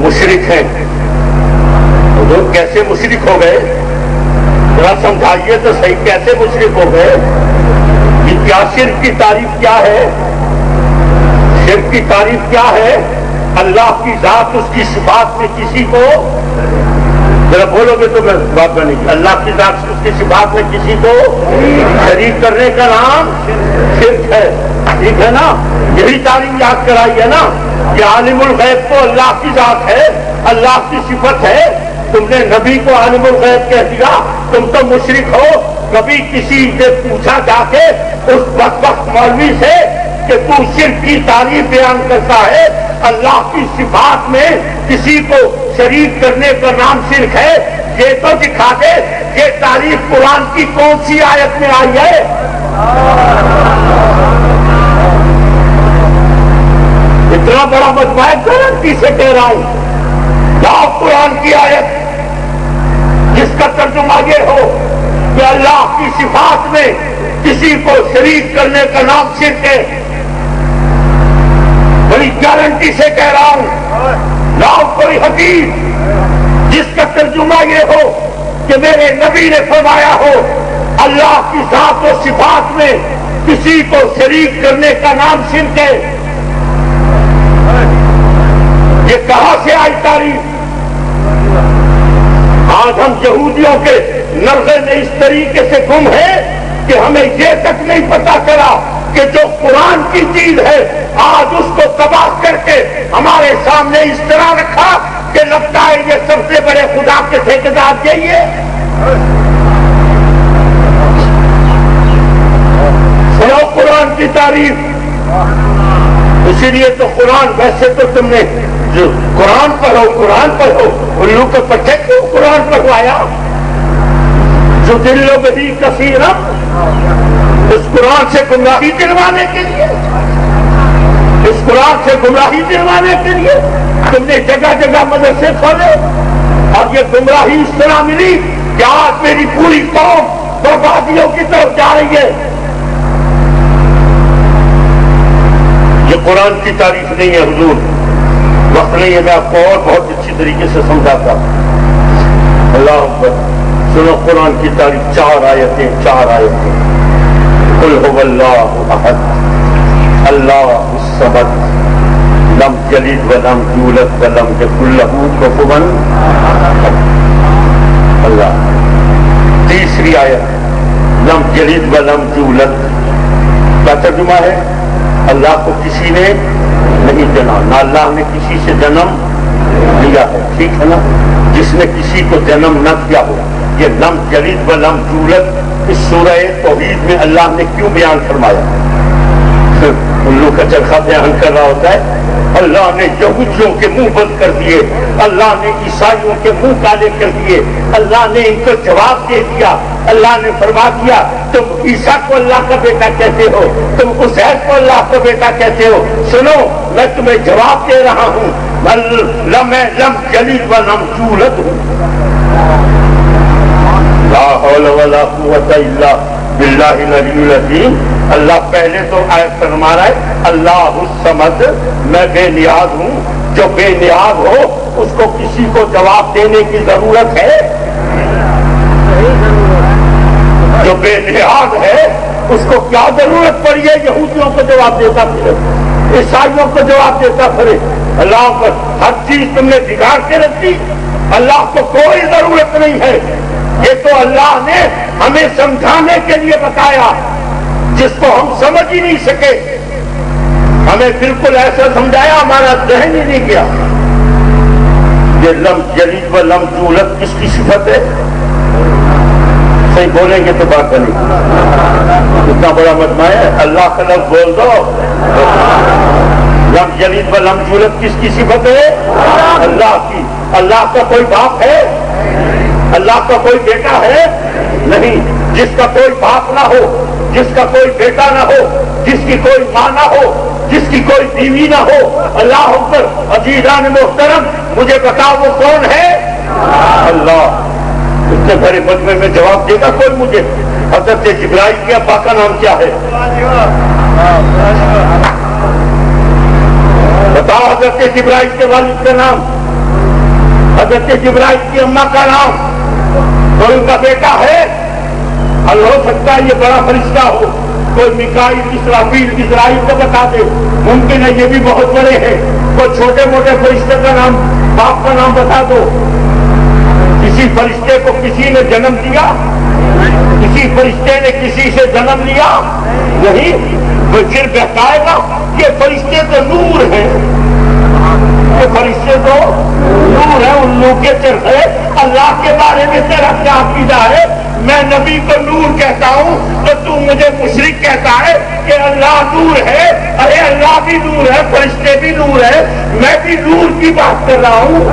مشرک ہیں. حضور کیسے مشرک ہو گئے؟ ذرا سمجھائیے تو صحیح، کیسے مشرک ہو گئے؟ یہ کیا شرک کی تعریف کیا ہے؟ شرک کی تعریف کیا ہے؟ اللہ کی ذات اس کی صفات میں کسی کو، ذرا بولو گے تو میں بات بنے گی. اللہ کی ذات اس کی صفات میں کسی کو شریک کرنے کا نام شرک ہے. ٹھیک ہے نا؟ یہی تعلیم یاد کرائی ہے نا کہ عالم الغیب تو اللہ کی ذات ہے، اللہ کی صفت ہے. تم نے نبی کو عالم الغیب کہہ دیا، تم تو مشرک ہو. کبھی کسی سے پوچھا جا کے اس بدبخت مولوی سے کہ تو شرک کی تعریف بیان کرتا ہے، اللہ کی صفات میں کسی کو شریک کرنے کا نام شرک ہے، یہ تو دکھا دے یہ تعریف قرآن کی کون سی آیت میں آئی ہے؟ اتنا بڑا مجمع گارنٹی سے کہہ رہا ہوں، لاؤ قرآن کی آیت جس کا ترجمہ یہ ہو کہ اللہ کی صفات میں کسی کو شریک کرنے کا نام شرک ہے. بڑی گارنٹی سے کہہ رہا ہوں، لاؤ کوئی حدیث جس کا ترجمہ یہ ہو کہ میرے نبی نے فرمایا ہو اللہ کی ذات و صفات میں کسی کو شریک کرنے کا نام شرک ہے. یہ کہاں سے آئی تعریف؟ آج ہم یہودیوں کے نرغے میں اس طریقے سے گم ہیں کہ ہمیں یہ تک نہیں پتا چلا کہ جو قرآن کی چیز ہے آج اس کو تباہ کر کے ہمارے سامنے اس طرح رکھا کہ لگتا ہے یہ سب سے بڑے خدا کے ٹھیکیدار یہی ہے. سنو قرآن کی تعریف. اسی لیے تو قرآن، ویسے تو تم نے جو قرآن پڑھو الو کے پٹھے کیوں قرآن پڑھوایا؟ جو دل و بہی کثیرا، اس قرآن سے گمراہی دلوانے کے لیے، اس قرآن سے گمراہی دلوانے کے لیے تم نے جگہ جگہ مدرسے کھولے اور یہ گمراہی اس طرح ملی کہ آج میری پوری قوم بربادیوں کی طرف جا رہی ہے. یہ قرآن کی تعریف نہیں ہے حضور، وقت نہیں ہے، میں آپ کو اور بہت اچھی طریقے سے سمجھاتا ہوں. اللہ اکبر. سنو قرآن کی تعریف، چار آیتیں. قل هو اللہ احد اللہ الصمد لم یلد ولم یولد ولم یکن لہ کفوا احد. اللہ. تیسری آیت لم یلد ولم یولد کا ترجمہ ہے اللہ کو کسی نے نہیں جنا، نہ اللہ نے کسی سے جنم لیا ہے. ٹھیک ہے نا؟ جس نے کسی کو جنم نہ کیا ہو. یہ لم یلد ولم یولد اس سورہ توحید میں اللہ نے کیوں بیان فرمایا؟ الو کا چرخا بیان کر رہا ہوتا ہے. اللہ نے یہودیوں کے منہ بند کر دیے، اللہ نے عیسائیوں کے منہ کالے کر دیے، اللہ نے ان کو جواب دے دیا. اللہ نے فرما دیا تم عیسیٰ کو اللہ کا بیٹا کہتے ہو، تم عزیر کو اللہ کا بیٹا کہتے ہو. سنو میں تمہیں جواب دے رہا ہوں، لم یلد ولم یولد ہوں. لا حول ولا قوت الا باللہ العلی العظیم. اللہ پہلے تو آیت فرما رہا ہے اللہ الصمد، میں بے نیاز ہوں. جو بے نیاز ہو اس کو کسی کو جواب دینے کی ضرورت ہے؟ جو بے نیاز ہے اس کو کیا ضرورت پڑی ہے یہودیوں کو جواب دیتا پھرے، عیسائیوں کو جواب دیتا پھرے؟ اللہ پر ہر چیز تم نے بگاڑ کے رکھ دی. اللہ کو کوئی ضرورت نہیں ہے. یہ تو اللہ نے ہمیں سمجھانے کے لیے بتایا جس کو ہم سمجھ ہی نہیں سکے. ہمیں بالکل ایسا سمجھایا ہمارا ذہن ہی نہیں گیا. یہ لم یلد ولم یولد کس کی صفت ہے؟ صحیح بولیں گے تو بات بنے گی. اتنا بڑا مجمع ہے، اللہ کا لفظ بول دو. لم یلد ولم یولد کس کی صفت ہے؟ اللہ کی. اللہ کا کوئی باپ ہے؟ اللہ کا کوئی بیٹا ہے؟ نہیں. جس کا کوئی باپ نہ ہو، جس کا کوئی بیٹا نہ ہو، جس کی کوئی ماں نہ ہو، جس کی کوئی بیوی نہ ہو. اللہ اکبر. عزیزان محترم مجھے بتاؤ وہ کون ہے؟ اللہ. اتنے بڑے مجمع میں جواب دے گا کوئی مجھے؟ حضرت جبرائیل کے ابا کا نام کیا ہے؟ بتاؤ حضرت جبرائیل کے والد کا نام. حضرت جبرائیل کی اماں کا نام کوئی ان کا بیٹا ہے؟ حل ہو سکتا ہے یہ بڑا فرشتہ ہو، کوئی میکائیل اسرافیل اسرائیل کو بتا دے، ممکن ہے یہ بھی بہت بڑے ہیں، کوئی چھوٹے موٹے فرشتے کا نام باپ کا نام بتا دو۔ کسی فرشتے کو کسی نے جنم دیا؟ کسی فرشتے نے کسی سے جنم لیا؟ نہیں۔ وہ پھر بہتائے گا یہ فرشتے تو نور ہیں، یہ فرشتے تو نور ہیں، ان لوگ کے چرخے اللہ کے بارے میں تیرا کیا عقیدہ ہے؟ میں نبی کو نور کہتا ہوں تو مجھے مشرک کہتا ہے کہ اللہ نور ہے۔ ارے اللہ بھی نور ہے، فرشتے بھی نور ہے، میں بھی نور کی بات کر رہا ہوں۔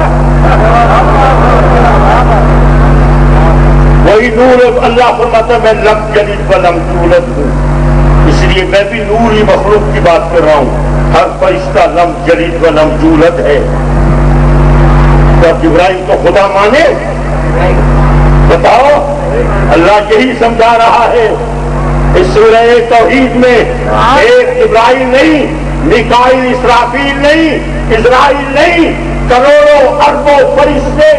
وہی نور اللہ فرماتا ہے میں لم یلد ولم یولد ہوں، اس لیے میں بھی نور ہی مخلوق کی بات کر رہا ہوں۔ ہر فرشتہ لم یلد ولم یولد ہے۔ تو جبرائیل کو خدا مانے؟ بتاؤ، اللہ یہی سمجھا رہا ہے اس سورہ توحید میں۔ ایک جبرائیل نہیں، میکائیل اسرافیل نہیں، اسرائیل نہیں، کروڑوں اربوں فرشتے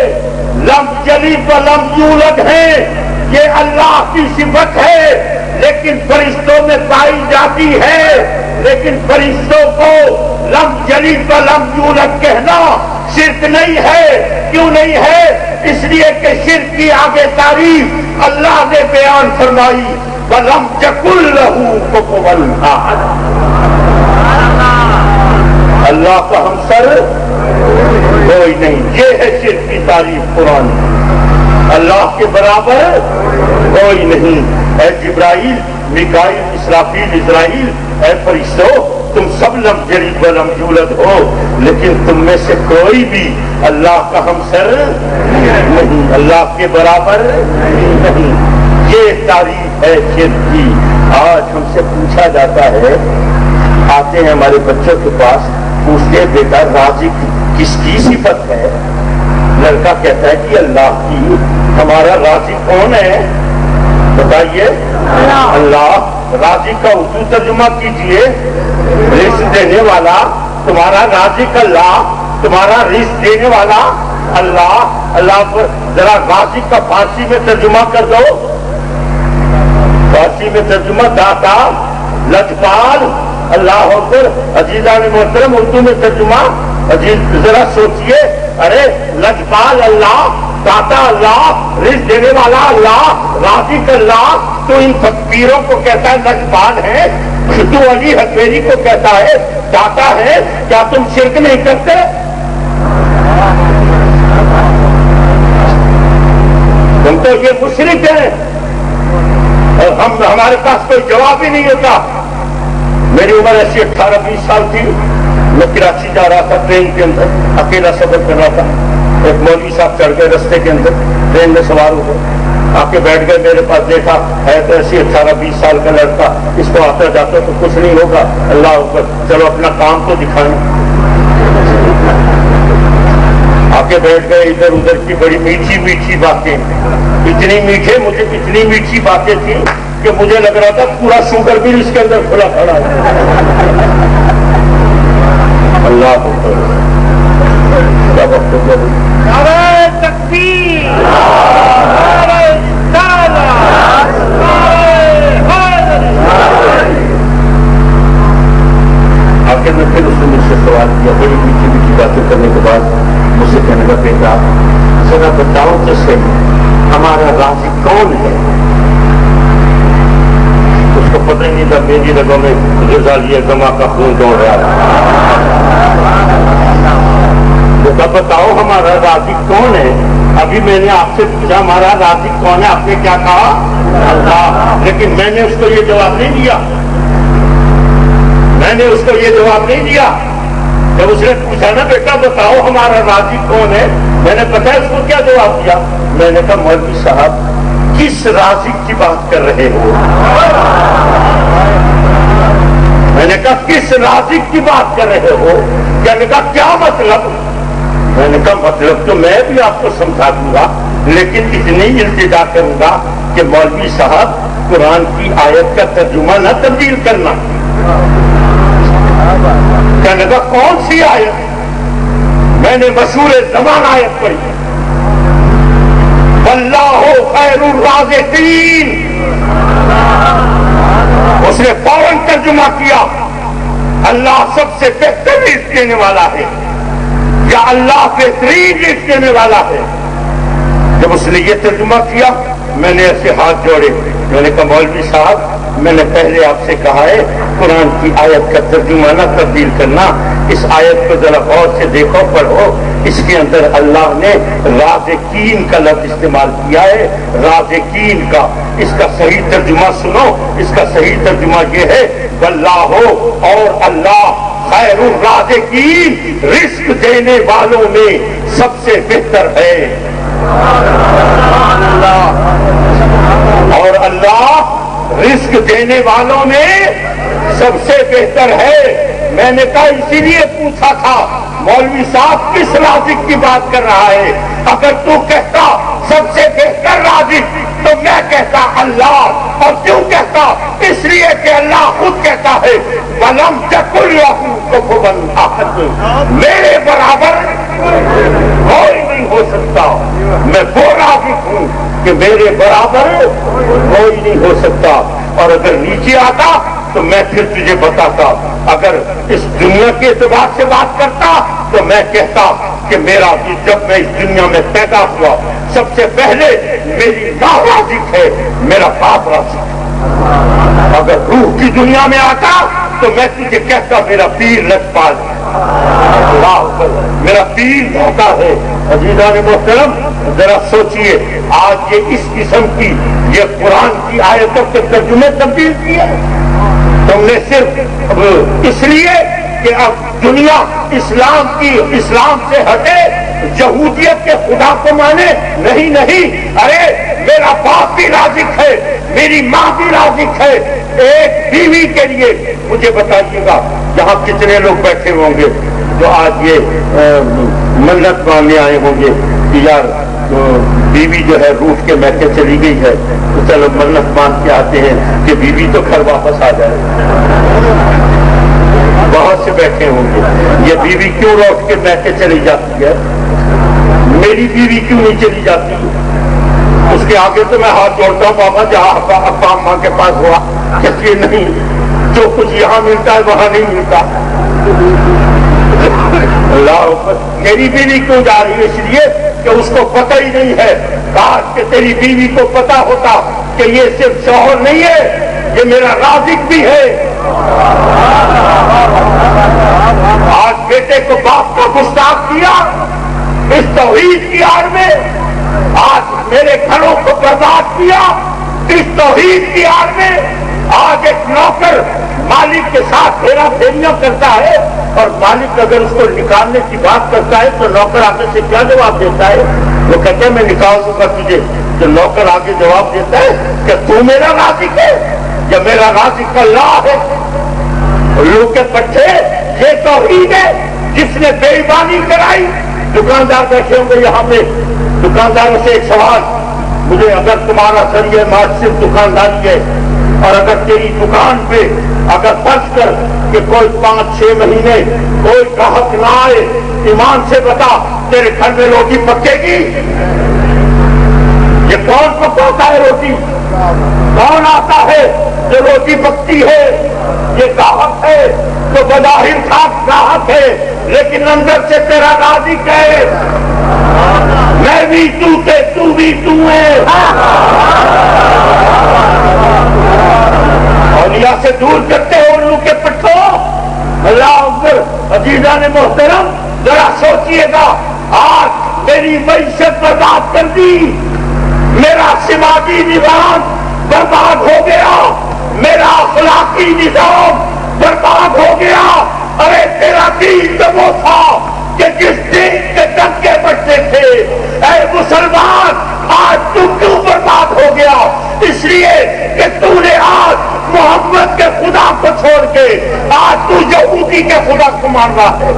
لم یلد ولم یولد ہیں۔ یہ اللہ کی صفت ہے، لیکن فرشتوں میں پائی جاتی ہے، لیکن فرشتوں کو لم یلد ولم یولد کہنا شرک نہیں ہے۔ کیوں نہیں ہے؟ اس لیے کہ شرک کی آگے تعریف اللہ نے بیان فرمائی، وَلَمْ يَكُن لَّهُ كُفُوًا أَحَدٌ۔ اللہ کا ہمسر کوئی نہیں، یہ ہے شرک کی تعریف قرآن۔ اللہ کے برابر کوئی نہیں۔ اے جبرائیل، میکائیل، اسرافیل، اسرائیل، اے فرشتوں، تم سب لم یلد ولم یولد ہو، لیکن تم میں سے کوئی بھی اللہ کا ہمسر نہیں، اللہ کے برابر نہیں۔ یہ تعریف ہے شرک کی۔ آج ہم سے پوچھا جاتا ہے، آتے ہیں ہمارے بچوں کے پاس، پوچھتے بیٹا رازق کس کی صفت ہے؟ لڑکا کہتا ہے کہ اللہ کی۔ ہمارا رازق کون ہے بتائیے؟ اللہ۔ رازق کا اردو ترجمہ کیجئے، رزق دینے والا۔ تمہارا رازق اللہ، تمہارا رزق دینے والا اللہ۔ اللہ پر ذرا رازق کا فارسی میں ترجمہ کر دو، فارسی میں ترجمہ داتا، لجپال، اللہ اکبر۔ عزیزان محترم اردو میں ترجمہ عزیز ذرا سوچئے، ارے لجپال اللہ، داتا اللہ، رزق دینے والا اللہ، رازق اللہ، تو ان فقیروں کو کہتا ہے لجپال ہے، تو علی حقیری کو کہتا ہے داتا ہے۔ کیا تم شرک نہیں کرتے؟ تم تو یہ مشرک ہیں، اور ہمارے پاس کوئی جواب ہی نہیں ہوتا۔ میری عمر ایسی 18-20 سال تھی، میں کراچی جا رہا تھا، ٹرین کے اندر اکیلا سفر کر رہا تھا۔ ایک مولوی صاحب چڑھ گئے رستے کے اندر، ٹرین میں سوار ہو گئے، آ کے بیٹھ گئے میرے پاس۔ دیکھا ہے تو ایسی 18-20 سال کا لڑکا، اس کو آتا جاتا تو کچھ نہیں ہوگا، اللہ اوپر، چلو اپنا کام تو دکھائیں۔ آ کے بیٹھ گئے، ادھر ادھر کی بڑی میٹھی میٹھی باتیں، اتنی میٹھے، مجھے اتنی میٹھی باتیں تھیں کہ مجھے لگ رہا تھا پورا شوگر بھی اس کے اندر کھلا کھڑا ہے۔ اللہ کو تکبیر، آخر میں پھر اس نے مجھ سے سوال کیا، بڑی میٹھی میٹھی باتیں کرنے کے بعد مجھ سے کہنے کا بیٹا ذرا بتاؤ تو صحیح ہمارا رازق کون ہے؟ اس کو پتہ ہی نہیں تھا میری رگوں میں غزالیہ گما کا خون دوڑ رہا تھا۔ بتاؤ ہمارا رازق کون ہے؟ ابھی میں نے آپ سے پوچھا ہمارا رازق کون ہے، آپ نے کیا کہا؟ اللہ۔ لیکن میں نے اس کو یہ جواب نہیں دیا، میں نے اس کو یہ جواب نہیں دیا۔ جب اس نے پوچھا نا بیٹا بتاؤ ہمارا رازق کون ہے، میں نے پتا ہے اس کو کیا جواب دیا؟ میں نے کہا مولوی صاحب کس رازق کی بات کر رہے ہو؟ میں نے کہا کس رازق کی بات کر رہے ہو؟ کہنے کا کیا مطلب؟ میں نے کہا مطلب تو میں بھی آپ کو سمجھا دوں گا، لیکن اتنی التجا کروں گا کہ مولوی صاحب قرآن کی آیت کا ترجمہ نہ تبدیل کرنا۔ کہنے کا کون سی آیت؟ میں نے مشہور زمان آیت پڑھی، واللہ خیر الرازقین. اس نے فوراً ترجمہ کیا اللہ سب سے بہتر رزق دینے والا ہے یا اللہ بہترین رزق دینے والا ہے. جب اس نے یہ ترجمہ کیا میں نے ایسے ہاتھ جوڑے. میں نے کہا مولوی صاحب میں نے پہلے آپ سے کہا ہے قرآن کی آیت کا ترجمہ نہ تبدیل کرنا. اس آیت کو ذرا غور سے دیکھو پڑھو. اس کے اندر اللہ نے رازقین کا لفظ استعمال کیا ہے. رازقین کا اس کا صحیح ترجمہ سنو. اس کا صحیح ترجمہ یہ ہے واللہ اور اللہ خیر الرازقین رزق دینے والوں میں سب سے بہتر ہے. اور اللہ رزق دینے والوں میں سب سے بہتر ہے. میں نے کہا اسی لیے پوچھا تھا مولوی صاحب کس رازق کی بات کر رہا ہے. اگر تو کہتا سب سے بہتر رازق تو میں کہتا اللہ. اور کیوں کہتا؟ اس لیے کہ اللہ خود کہتا ہے وَلَمْ تَكُنْ لَهُ كُفُوًا أَحَدٌ. میرے برابر کوئی نہیں ہو سکتا. میں وہ رازق ہوں کہ میرے برابر کوئی نہیں ہو سکتا. اور اگر نیچے آتا تو میں پھر تجھے بتاتا. اگر اس دنیا کے اعتبار سے بات کرتا تو میں کہتا کہ میرا جب میں اس دنیا میں پیدا ہوا سب سے پہلے میری ماں رازق ہے, میرا باپ رازق ہے. اگر روح کی دنیا میں آتا تو میں تجھے کہتا میرا پیر لجپال ہے, میرا پیر ہوتا ہے. عزیزان محترم ذرا سوچئے آج یہ اس قسم کی یہ قرآن کی آیتوں کے ترجمے تبدیل کیے تم نے صرف اس لیے کہ اب دنیا اسلام سے ہٹے, یہودیت کے خدا کو مانے. نہیں, ارے میرا باپ بھی رازق ہے, میری ماں بھی رازق ہے. ایک بیوی کے لیے مجھے بتائیے گا یہاں کتنے لوگ بیٹھے ہوں گے جو آج یہ منت ماننے آئے ہوں گے کہ یار بیوی جو ہے روٹ کے میکے چلی گئی ہے تو چلو منت مان کے آتے ہیں کہ بیوی تو گھر واپس آ جائے. بہت سے بیٹھے ہوں گے یہ بیوی کیوں لوٹ کے میکے چلی جاتی ہے, میری بیوی کیوں نہیں چلی جاتی. اس کے آگے تو میں ہاتھ جوڑتا ہوں بابا جہاں ابا اماں کے پاس ہوا کہتی ہے نہیں جو کچھ یہاں ملتا ہے وہاں نہیں ملتا. اللہ میری بیوی کیوں جا رہی ہے؟ اس لیے کہ اس کو پتہ ہی نہیں ہے. کاش کہ تیری بیوی کو پتا ہوتا کہ یہ صرف شوہر نہیں ہے یہ میرا رازق بھی ہے. آج بیٹے کو باپ کا گستاخ کیا اس توحید کی آڑ میں, آج میرے گھروں کو برباد کیا اس توحید کی آڑ میں. آج ایک نوکر مالک کے ساتھ پھیرا پھیریاں کرتا ہے اور مالک اگر اس کو نکالنے کی بات کرتا ہے تو نوکر آگے سے کیا جواب دیتا ہے؟ وہ کہتے ہیں میں نکال دوں گا تجھے. تو نوکر آگے جواب دیتا ہے کہ تو میرا رازق ہے یا میرا رازق اللہ ہے. لوگ کے پٹھے یہ توحید ہے جس نے بے ایمانی کرائی. دکاندار بیٹھے ہوں گے یہاں پہ, دکانداروں سے ایک سوال مجھے, اگر تمہارا ذریعہ معاش صرف دکانداری ہے اور اگر تیری دکان پہ اگر فرض کر کہ کوئی 5-6 مہینے کوئی گاہک نہ آئے, ایمان سے بتا تیرے گھر میں روٹی پکے گی؟ یہ کون پکاتا ہے روٹی؟ کون آتا ہے جو روٹی پکتی ہے؟ یہ گاہک ہے تو بظاہر خاص گاہک ہے لیکن اندر سے تیرا رازق ہے. میں بھی تو بھی تو ہے. اولیاء سے دور کرتے ہو الو کے پٹھوں. اللہ اکبر. عزیزان محترم ذرا سوچئے گا آج میری معیشت برباد کر دی, میرا سماجی نظام برباد ہو گیا, میرا اخلاقی نظام برباد ہو گیا. ارے تیرا دین تو وہ تھا کہ جس دین کے ڈنکے بجتے تھے. اے مسلمان آج تو کیوں برباد ہو گیا؟ اس لیے کہ تو نے آج محمد کے خدا کو چھوڑ کے آج تو یہودی کے خدا کو مان رہا ہے.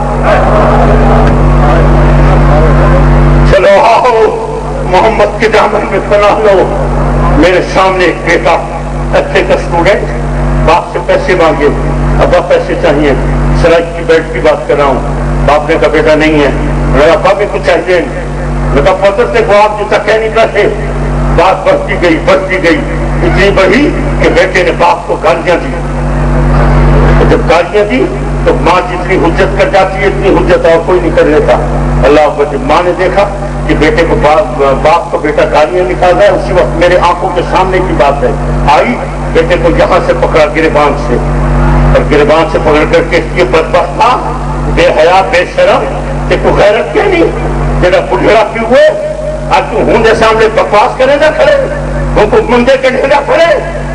چلو آؤ محمد کے دامن میں پناہ لو. میرے سامنے ایک بیٹا اچھے کا اسٹوڈنٹ باپ سے پیسے مانگے, ابا پیسے چاہیے, سراج کی بیٹ کی بات کر رہا ہوں. باپ نے کہا بیٹا نہیں ہے. ابا بھی کچھ چاہیے, فضل سے کو آپ جیسا کہہ نہیں کرتے. بات بڑھتی گئی اتنی بڑھی کہ بیٹے نے باپ کو گالیاں دی. جب گالیاں دی تو ماں جتنی حجت کر جاتی ہے اتنی حجت اور کوئی نہیں کر لیتا. اللہ اکبر. جب ماں نے دیکھا کہ بیٹے کو باپ کو بیٹا گالیاں نکال رہا ہے, اسی وقت میرے آنکھوں کے سامنے کی بات ہے, آئی بیٹے کو یہاں سے پکڑا گریبان سے, اور گریبان سے پکڑ کر کے یہ بدبخت تھا, بے حیا بے شرم, تے کو غیرت کیا نہیں, تیرا بڑھڑا کیوں ہوئے, آج تو ہوں سامنے بکواس کرے نہ کھڑے, ان کو مندے کے ڈھیلا کھڑے,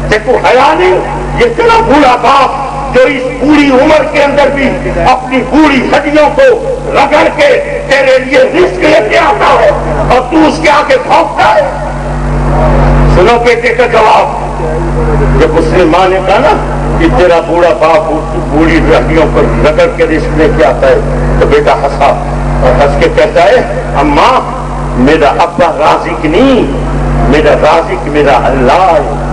تے کو حیا نہیں. یہ تیرا بوڑھا باپ جو اس بوڑھی عمر کے اندر بھی اپنی بوڑھی ہڈیوں کو رگڑ کے تیرے لیے رزق لے کے آتا ہے اور تو اس کے آگے بھونکتا ہے. سنو بیٹے کا جواب. جب اس نے ماں نے کہا نا کہ تیرا بوڑھا باپ بوڑھی ہڈیوں پر رگڑ کے رزق لے کے آتا ہے, تو بیٹا ہنسا اور ہنس کے کہتا ہے, اماں میرا ابا رازق نہیں, میرا رازق میرا اللہ ہے.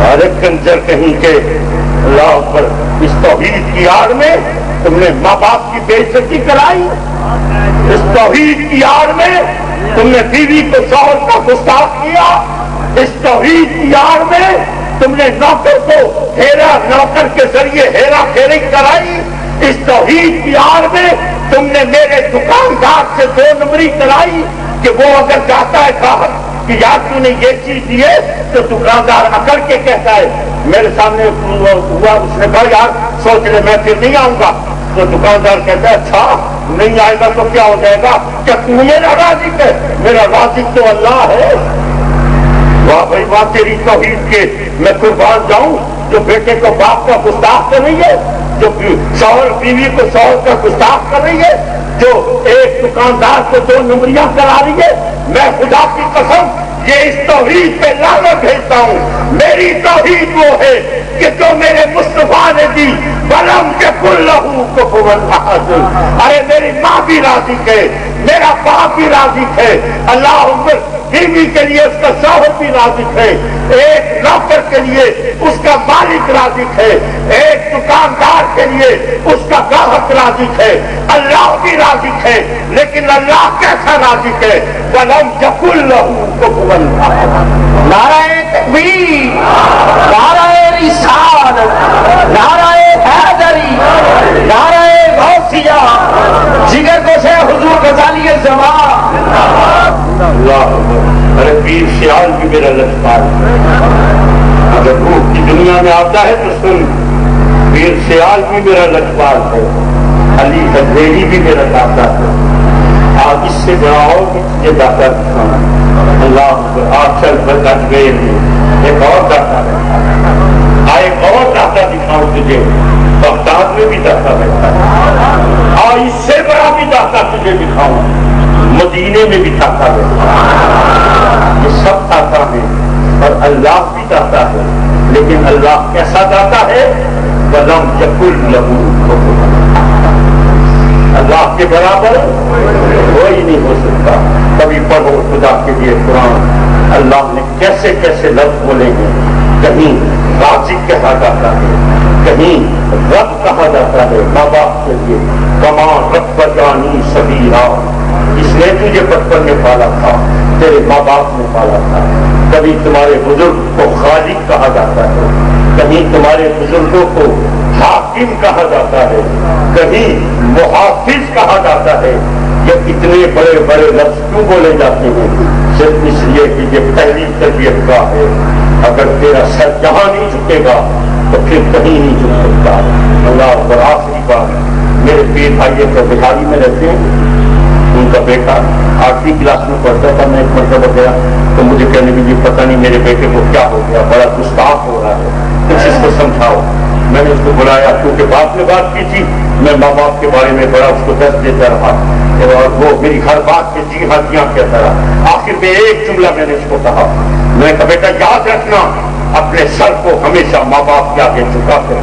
ارے کنجر کہیں کے, اللہ پر اس توحید کی آڑ میں تم نے ماں باپ کی بے عزتی کرائی, اس توحید کی آڑ میں تم نے بیوی کو شوہر کا گستاخ کیا, اس توحید کی آڑ میں تم نے نوکر کو نوکر کے ذریعے ہیرا پھیری کرائی, اس توحید کی آڑ میں تم نے میرے دکاندار سے 2 نمبری کرائی کہ وہ اگر چاہتا ہے گاہک کہ یار تو نے یہ چیز دی ہے تو دکاندار اکڑ کے کہتا ہے, میرے سامنے ہوا, اس نے کہا یار سوچ لے میں پھر نہیں آؤں گا, تو دکاندار کہتا ہے اچھا نہیں آئے گا تو کیا ہو جائے گا, کیا تو میرا رازق ہے, میرا رازق تو اللہ ہے. واہ بھائی واہ, تیری توحید کے میں قربان جاؤں جو بیٹے کو باپ کا گستاخ کر رہی ہے, جو شوہر بیوی کو شوہر کا گستاخ کر رہی ہے, جو ایک دکاندار کو 2 نمبریاں کرا رہی ہے. میں خدا کی قسم یہ اس توحید پہ لعنت بھیجتا ہوں. میری توحید وہ ہے کہ جو میرے مصطفیٰ نے دی, ولم یکن لہ کفوا احد. ارے میری ماں بھی رازق ہے, میرا باپ بھی رازق ہے, اللہ اکبر. بیوی کے لیے اس کا شوہر بھی رازق ہے, ایک نوکر کے لیے اس کا مالک رازق ہے, ایک دکاندار کے لیے اس کا گاہک رازق ہے, اللہ بھی رازق ہے. لیکن اللہ کیسا رازق ہے, ولم یکن لہ کفوا احد. نعرہ تکبیر, نعرہ رسالت, نعرہ حیدری, نعرہ غوثیہ, جگر کو سے حضور غزالی زمان. اللہ. ارے پیر سیال بھی میرا لشکار ہے, اگر روح کی دنیا میں آتا ہے تو سن, پیر سیال بھی میرا لشکار ہے, علی حجویری بھی میرا داتا ہے. آپ اس سے بڑا اور بھی تجھے داتا دکھانا. اللہ آپ چل بل اجمیر میں ایک اور داتا رہتا ہے, ایک اور داتا دکھاؤں تجھے, بغداد میں بھی داتا رہتا ہے, اور اس سے بڑا بھی داتا تجھے دکھاؤں, مدینے میں بھی داتا رہتا ہے. یہ سب داتا ہے اور اللہ بھی داتا ہے, لیکن اللہ کیسا داتا ہے, ولم یکن لہ کفوا احد. اللہ کے برابر کوئی نہیں ہو سکتا. کبھی پڑھو خدا کے لیے قرآن, اللہ نے کیسے کیسے لفظ بولے ہیں. کہیں رازق کہا جاتا ہے, کہیں رب کہا جاتا ہے ماں باپ کے لیے. کما رب جانی صغیرا, اس نے تجھے بچپن میں پالا تھا, تیرے ماں باپ نے پالا تھا. کبھی تمہارے بزرگ کو خالق کہا جاتا ہے, کہیں تمہارے بزرگوں کو حاکم کہا جاتا ہے, کہیں محافظ کہا جاتا ہے. یہ اتنے بڑے بڑے لفظ کیوں بولے جاتے ہیں, صرف اس لیے کہ یہ پہلی تربیت گاہ ہے. اگر تیرا سر جہاں نہیں جھکے گا تو پھر کہیں نہیں جھک سکتا. اللہ پر آخری بات, میرے پیر بھائی تو بہاری میں رہتے ہیں, ان کا بیٹا 8ویں کلاس میں پڑھتا تھا. میں ایک مرتبہ گیا تو مجھے کہنے لگی پتہ نہیں میرے بیٹے کو کیا ہو گیا, بڑا گستاخ ہو رہا ہے, کچھ اس کو سمجھاؤ. میں نے اس کو بلایا, کیونکہ باپ نے بات کی تھی, میں ماں باپ کے بارے میں بڑا اس کو درس دیتا رہا, اور وہ میری ہر بات پہ جی ہاں جی ہاں کہتا رہا. آخر میں ایک جملہ میں نے اس کو کہا, میں نے کہا بیٹا یاد رکھنا اپنے سر کو ہمیشہ ماں باپ کے آگے جھکا کر.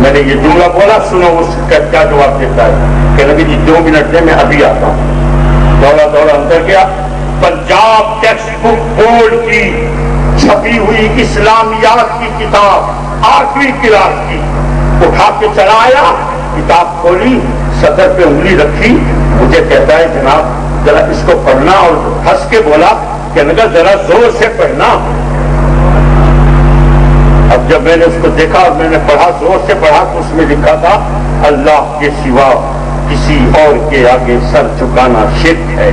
میں نے یہ جملہ بولا, سنو اس کا کیا جواب دیتا ہے کہ نبی جی 2 منٹ دے, میں ابھی آتا ہوں. دوڑا اندر گیا. پنجاب ٹیکسٹ بک بورڈ کی چھپی ہوئی اسلامیات کی کتاب 8ویں کلاس کی اٹھا کے چلا آیا, کتاب کھولی, صدر پہ انگلی رکھی, مجھے کہتا ہے جناب ذرا اس کو پڑھنا، اور ہنس کے بولا کہ نگر ذرا زور سے پڑھنا۔ اب جب میں نے اس کو دیکھا اور میں نے پڑھا، زور سے پڑھا، تو اس میں لکھا تھا اللہ کے سوا کسی اور کے آگے سر جھکانا شرک ہے۔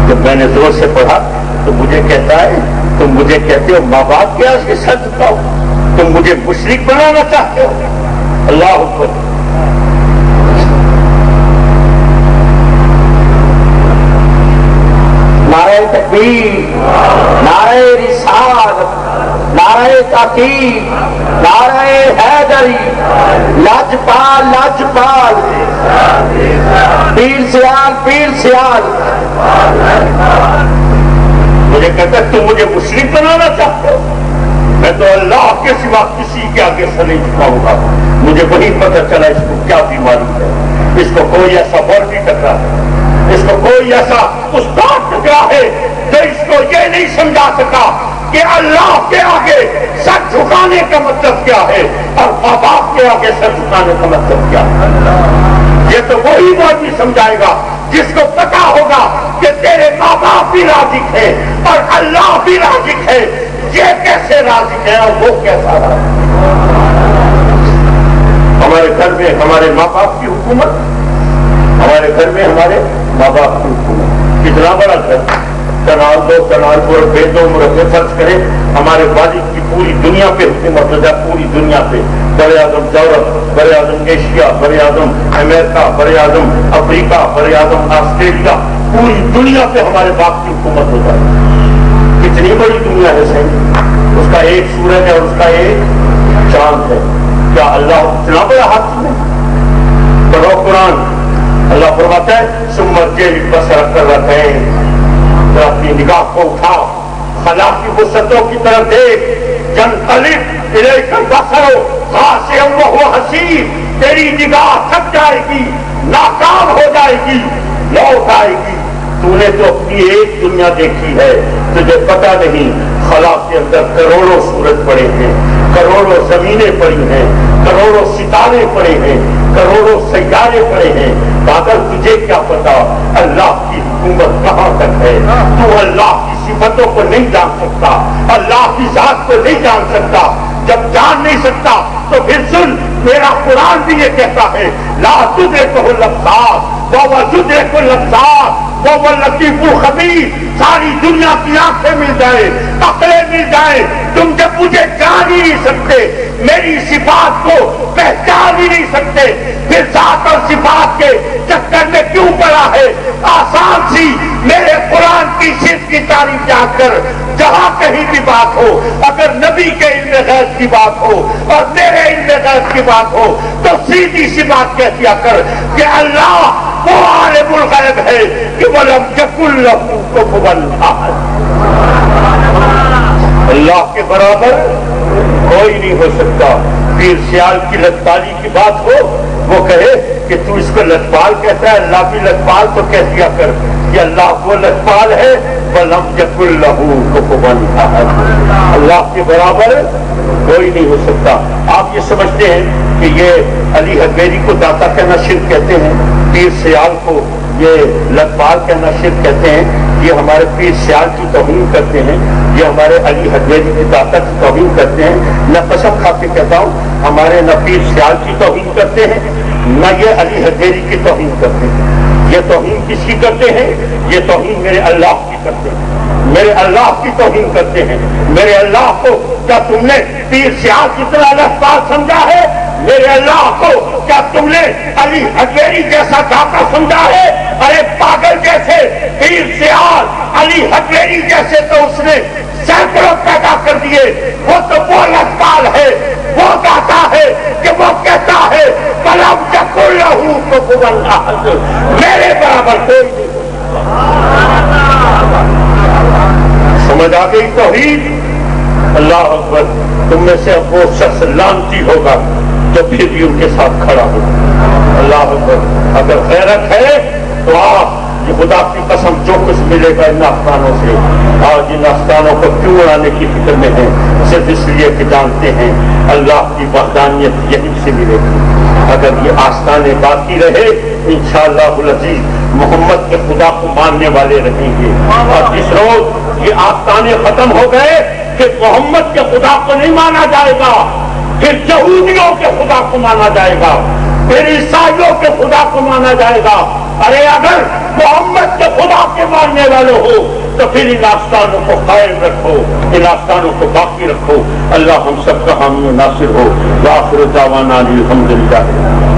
جب میں نے زور سے پڑھا تو مجھے کہتا ہے تم مجھے کہتے ہو ماں باپ کے آگے سر جھکاؤ، تم مجھے مشرک بنانا چاہتے ہو۔ اللہ اکبر۔ نعرہ تکبیر، نعرہ رسالت، نعرہ تحقیق، نعرہ حیدری، لاجپال لاجپال، پیر سیال پیر سیال۔ مجھے کہتا ہے تم مجھے مشرک بنانا چاہتے ہو، میں تو اللہ کے سوا کسی کے آگے سر نہیں جھکاؤں گا۔ مجھے وہی پتہ چلا اس کو کیا بیماری ہے، اس کو کوئی ایسا بول نہیں ٹکرا ہے، اس کو کوئی ایسا استاد ٹکرا ہے جو اس کو یہ نہیں سمجھا سکا کہ اللہ کے آگے سر جھکانے کا مطلب کیا ہے اور ماں باپ کے آگے سر جھکانے کا مطلب کیا ہے۔ یہ تو وہی آدمی سمجھائے گا جس کو پتا ہوگا کہ تیرے ماں باپ بھی رازق ہے اور اللہ بھی رازق ہے، یہ کیسے رازق ہے اور وہ کیسا رازق ہے۔ ہمارے گھر میں ہمارے ماں باپ کی حکومت، ہمارے گھر میں ہمارے ماں باپ کی حکومت، کتنا بڑا گھر، کنال دو کنال کو بھیج دو مربع فرض کریں ہمارے والد کی پوری دنیا پہ حکومت ہو جائے، پوری دنیا پہ، بر اعظم یورپ، بر اعظم ایشیا، بر اعظم امریکہ، بر اعظم افریقہ، بر اعظم آسٹریلیا، پوری دنیا پہ ہمارے باپ کی حکومت ہو جائے۔ کتنی بڑی دنیا ہے سہی، اس کا ایک سورج ہے اور اس کا ایک چاند ہے، کیا اللہ اتنا بڑا حاکم ہے؟ پڑھو قرآن، اللہ فرماتا ہے سمت جیل بسر کر رکھے، اپنی نگاہ کو اٹھا، خلا کی وسعتوں کی طرف دیکھ، جنقلب الیک البصر خاسئا وہو حسیر، تیری نگاہ تھک جائے گی، ناکام ہو جائے گی، لوٹ آئے گی۔ تو نے تو اپنی ایک دنیا دیکھی ہے، تجھے پتہ نہیں خلا کے اندر کروڑوں سورج پڑے ہیں، کروڑوں زمینیں پڑی ہیں، کروڑوں ستارے پڑے ہیں، کروڑوں سیارے پڑے ہیں، مگر تجھے کیا پتا اللہ کی حکومت کہاں تک ہے؟ تو اللہ کی صفتوں کو نہیں جان سکتا، اللہ کی ذات کو نہیں جان سکتا۔ جب جان نہیں سکتا تو پھر سن، میرا قرآن بھی یہ کہتا ہے لا تدرکہ الابصار وہو یدرک الابصار وہو اللطیف الخبیر۔ ساری دنیا کی آنکھیں مل جائیں، عقلیں مل جائیں، تم جب مجھے جان ہی نہیں سکتے، میری صفات کو پہچان ہی نہیں سکتے، پھر ذات اور صفات کے چکر میں کیوں پڑا ہے؟ آسان سی، میرے قرآن کی صرف کی تعریف جا کر جہاں کہیں بھی بات ہو، اگر نبی کے علم غیب کی بات ہو اور میرے علم غیب کی بات ہو تو سیدھی سی بات کہہ دیا کر کہ اللہ وہ عالم الغیب ہے کہ وَلَمْ يَكُنْ لَهُ كُفُوًا أَحَدٌ۔ اللہ کے برابر کوئی نہیں ہو سکتا۔ پیر سیال کی لتپالی کی بات ہو، وہ کہے کہ تو اس کو لتپال کہتا ہے، اللہ بھی لتپال، تو کہہ دیا کر کہ اللہ وہ لتپال ہے وَلَمْ يَكُنْ لَهُ كُفُوًا أَحَدٌ۔ اللہ کے برابر کوئی نہیں ہو سکتا۔ آپ یہ سمجھتے ہیں کہ یہ علی حجویری کو داتا کہنا شرک کہتے ہیں، پیر سیال کو یہ لتپال کہنا شرک کہتے ہیں، یہ ہمارے پیر سیال کی توہین کرتے ہیں، یہ ہمارے علی حجویری کی داتا کی توہین کرتے ہیں۔ میں قسم کھا کے کہتا ہوں ہمارے نہ پیر سیال کی توہین کرتے ہیں نہ یہ علی حجویری کی توہین کرتے ہیں۔ یہ توہین کس کی کرتے ہیں؟ یہ توہین میرے اللہ کی کرتے ہیں، میرے اللہ کی توہین کرتے ہیں۔ میرے اللہ کو کیا تم نے پیر سیال کتنا لتپال سمجھا ہے؟ میرے اللہ کو کیا تم نے علی حجویری جیسا داتا سمجھا ہے؟ ارے پاگل جیسے پیر سیال علی حجویری جیسے تو اس نے سینکڑوں پیدا کر دیے، وہ تو وہ لتپال ہے، وہ داتا ہے کہ وہ کہتا ہے وَلَمْ يَكُنْ لَهُ كُفُوًا أَحَدٌ، میرے برابر کوئی نہیں۔ سمجھ آ گئی توحید؟ اللہ اکبر۔ تم میں سے وہ شخص لعنتی ہوگا جو پھر بھی ان کے ساتھ کھڑا ہو۔ اللہ اکبر۔ اگر غیرت ہے تو آپ یہ خدا کی قسم جو کچھ ملے گا ان آستانوں سے، آج ان آستانوں کو کیوں اڑانے کی فکر میں ہیں؟ صرف اس لیے کہ جانتے ہیں اللہ کی وحدانیت یہیں سے ملے گی۔ اگر یہ آستانے باقی رہے انشاءاللہ العزیز محمد کے خدا کو ماننے والے رہیں گے. اور جس روز یہ آستانے ختم ہو گئے کہ محمد کے خدا کو نہیں مانا جائے گا، پھر یہودیوں کے خدا کو مانا جائے گا، پھر عیسائیوں کے خدا کو مانا جائے گا. ارے اگر محمد کے خدا کے ماننے والے ہو تو پھر ان آستانوں کو قائم رکھو، ان آستانوں کو باقی رکھو. اللہ ہم سب کا حامی و ناصر ہو. وآخر دعوانا الحمدللہ.